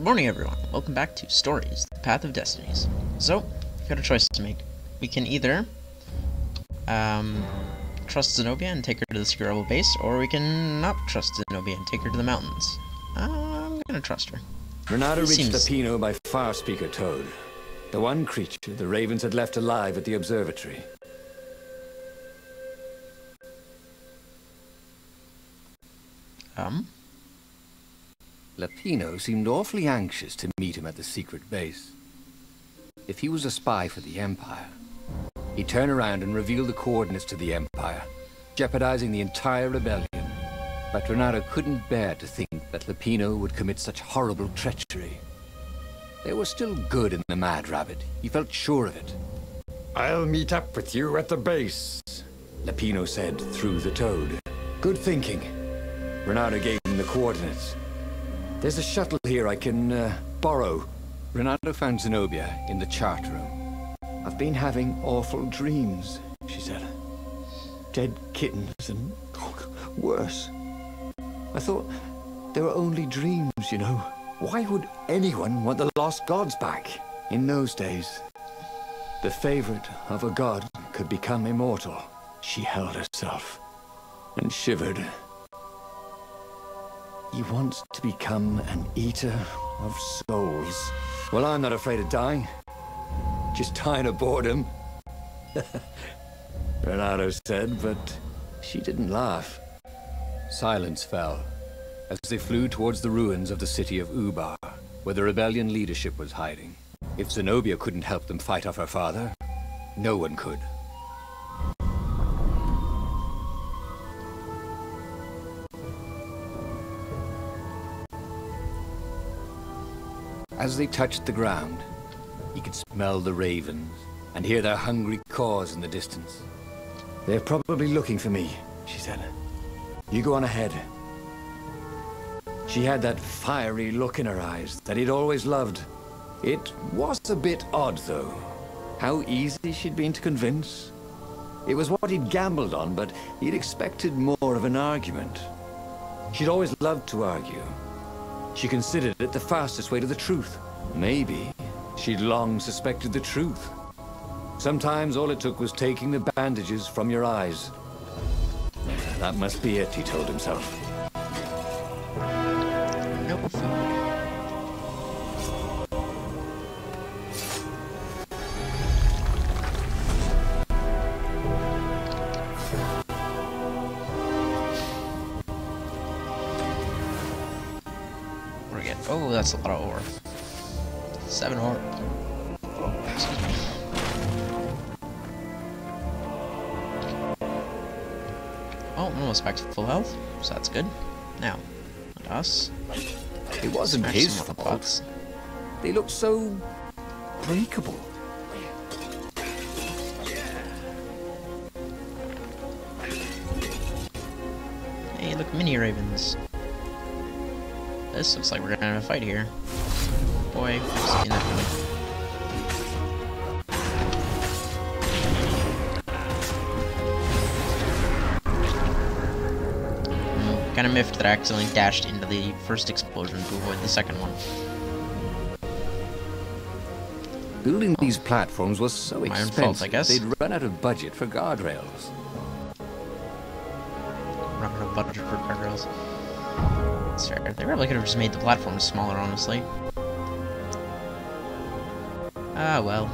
Good morning, everyone. Welcome back to Stories, The Path of Destinies. So, we've got a choice to make. We can either trust Zenobia and take her to the secret rebel base, or we can not trust Zenobia and take her to the mountains. I'm gonna trust her. Renata reached Lepino by Farspeaker Toad, the one creature the Ravens had left alive at the observatory. Lepino seemed awfully anxious to meet him at the secret base. If he was a spy for the Empire, he'd turn around and reveal the coordinates to the Empire, jeopardizing the entire rebellion. But Renata couldn't bear to think that Lepino would commit such horrible treachery. There was still good in the Mad Rabbit. He felt sure of it. "I'll meet up with you at the base," Lepino said through the Toad. "Good thinking." Renata gave him the coordinates. "There's a shuttle here I can, borrow." Renata found Zenobia in the chart room. "I've been having awful dreams," she said. "Dead kittens and worse. I thought they were only dreams, you know. Why would anyone want the lost gods back? In those days, the favorite of a god could become immortal." She held herself and shivered. "He wants to become an eater of souls." Well, I'm not afraid of dying. Just dying of boredom. Renato said, but she didn't laugh. Silence fell as they flew towards the ruins of the city of Ubar, where the rebellion leadership was hiding. If Zenobia couldn't help them fight off her father, no one could. As they touched the ground, he could smell the ravens and hear their hungry caws in the distance. "They're probably looking for me," she said. "You go on ahead." She had that fiery look in her eyes that he'd always loved. It was a bit odd, though. How easy she'd been to convince. It was what he'd gambled on, but he'd expected more of an argument. She'd always loved to argue. She considered it the fastest way to the truth. Maybe she'd long suspected the truth. Sometimes all it took was taking the bandages from your eyes. That must be it, he told himself. No food. Oh, that's a lot of ore. 7 ore. Excuse me. Oh, I'm almost back to full health, so that's good. Now, let us. It wasn't his fault. They looked so breakable. Hey, look, mini ravens. This looks like we're gonna have a fight here. Boy, I've seen that one. Kind of miffed that I accidentally dashed into the first explosion to avoid the second one. Building these platforms was so expensive, fault, I guess. They'd run out of budget for guardrails. Run out of budget for guardrails. That's fair. They probably could have just made the platforms smaller, honestly. Ah, well.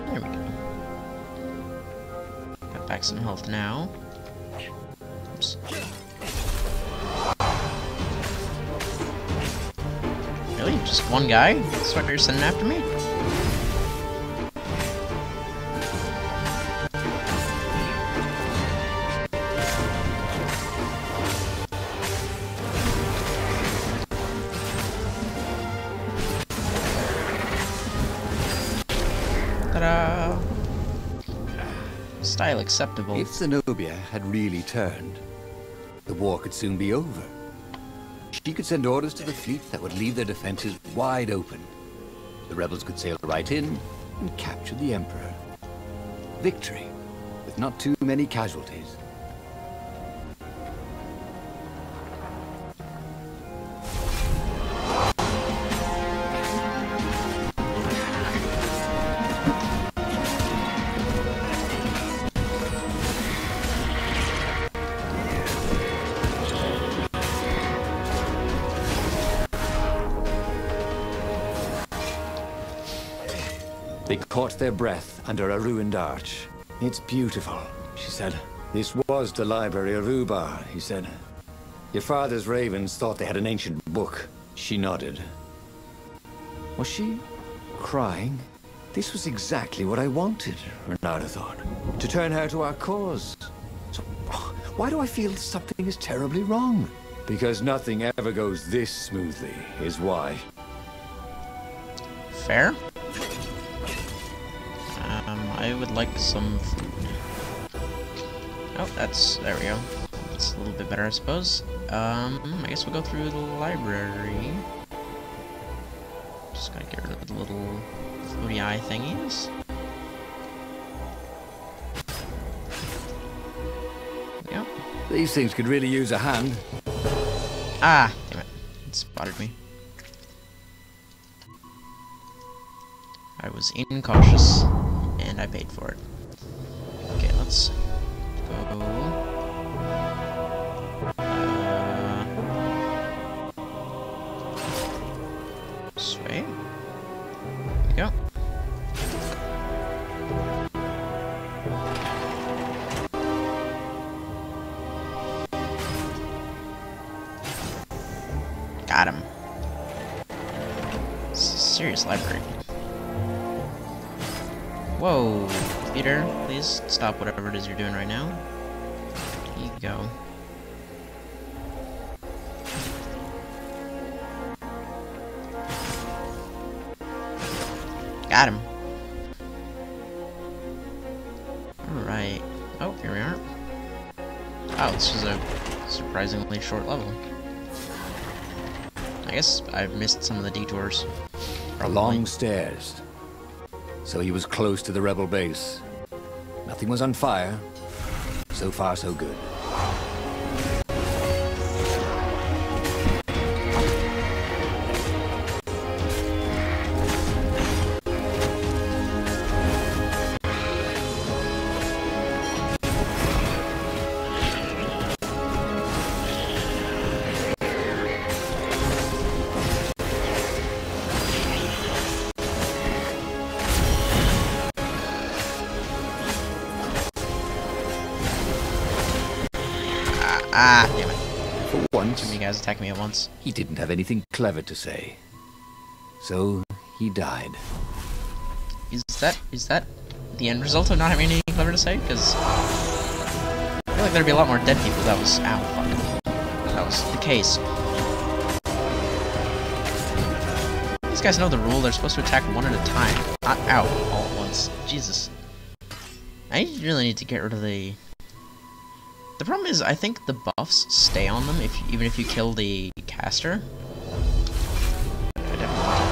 There we go. Got back some health now. Oops. Really? Just one guy? That's what you're sending after me? Ta-da! Style acceptable. If Zenobia had really turned, the war could soon be over. She could send orders to the fleet that would leave their defenses wide open. The rebels could sail right in and capture the Emperor. Victory, with not too many casualties. They caught their breath under a ruined arch. "It's beautiful," she said. "This was the library of Ubar," he said. "Your father's ravens thought they had an ancient book." She nodded. Was she crying? This was exactly what I wanted, Renata thought. To turn her to our cause. So, why do I feel something is terribly wrong? Because nothing ever goes this smoothly, is why. Fair. I would like some food. Oh, there we go. That's a little bit better, I suppose. I guess we'll go through the library. Just gotta get rid of the little floaty eye thingies. Yep. These things could really use a hand. Ah, damn it. It spotted me. I was incautious, and I paid for it. Okay, let's go. This way. There we go. Got him. It's a serious library. Whoa, Peter, please stop whatever it is you're doing right now. Here you go. Got him. Alright. Oh, here we are. Oh, this was a surprisingly short level. I guess I've missed some of the detours. Probably. Long stairs. So he was close to the rebel base. Nothing was on fire. So far, so good. Ah, damn it. For once, Too many guys attacking me at once. he didn't have anything clever to say. So he died. Is that the end result of not having anything clever to say? Because I feel like there'd be a lot more dead people. That was fuck. That was the case. These guys know the rule. They're supposed to attack one at a time, not out all at once. Jesus. I really need to get rid of the. The problem is, I think the buffs stay on them even if you kill the caster. I definitely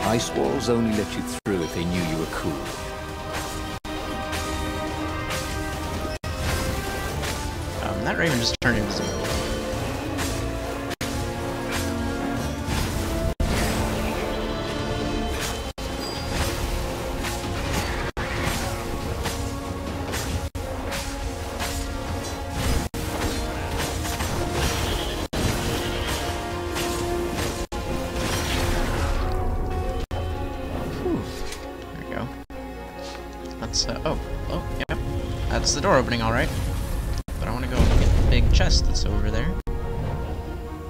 Ice walls only let you through if they knew you were cool. that Raven just turned invisible. Yep. That's the door opening, alright. But I want to go get the big chest that's over there.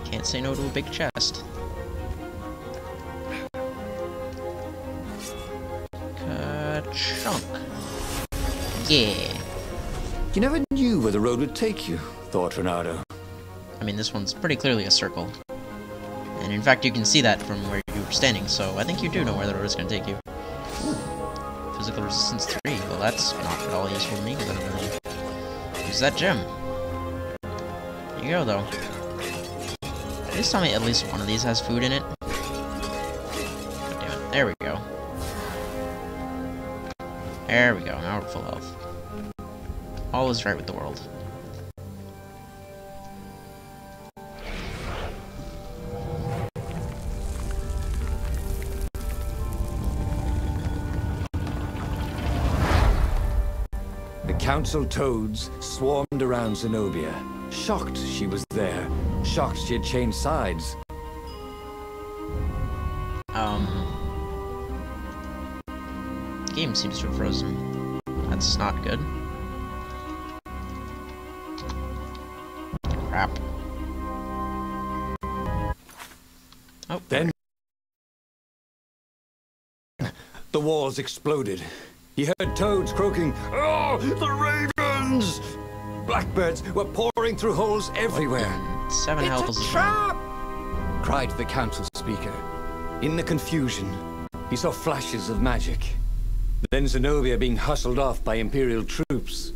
Can't say no to a big chest. Ka-chunk. Yeah. You never knew where the road would take you, thought Renato. I mean, this one's pretty clearly a circle. And in fact, you can see that from where you were standing, so I think you do know where the road is going to take you. Ooh. Physical resistance 3. Well, that's not at all useful to me, because I don't really use that gem. There you go, though. Please tell me at least one of these has food in it. God damn it. There we go. There we go. Now we're full health. All is right with the world. Council toads swarmed around Zenobia, shocked she was there, shocked she had changed sides. The game seems to have frozen. That's not good. Crap. Oh, Then the walls exploded. He heard toads croaking, "Oh, the ravens!" Blackbirds were pouring through holes everywhere. 7 health "It's a is trap!" cried the council speaker. In the confusion, he saw flashes of magic. Then Zenobia being hustled off by Imperial troops.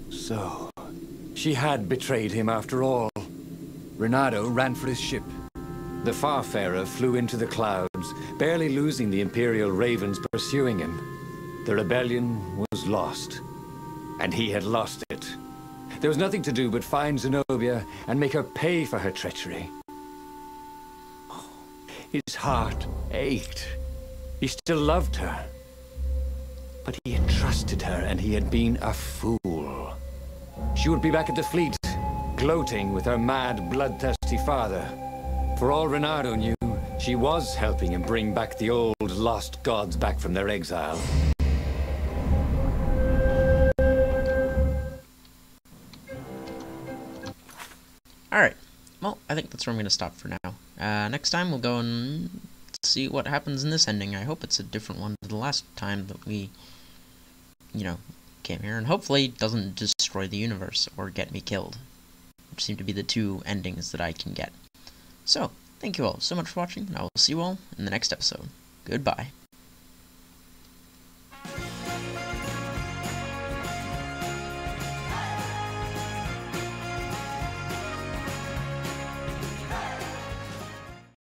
So, she had betrayed him after all. Reynardo ran for his ship. The Farfarer flew into the clouds, barely losing the Imperial ravens pursuing him. The rebellion was lost, and he had lost it. There was nothing to do but find Zenobia and make her pay for her treachery. His heart ached. He still loved her. But he had trusted her, and he had been a fool. She would be back at the fleet, gloating with her mad, bloodthirsty father. For all Reynardo knew, she was helping him bring back the old lost gods back from their exile. Alright, well, I think that's where I'm going to stop for now. Next time we'll go and see what happens in this ending. I hope it's a different one to the last time that we, came here. And hopefully it doesn't destroy the universe or get me killed. Which seem to be the 2 endings that I can get. So, thank you all so much for watching, and I will see you all in the next episode. Goodbye.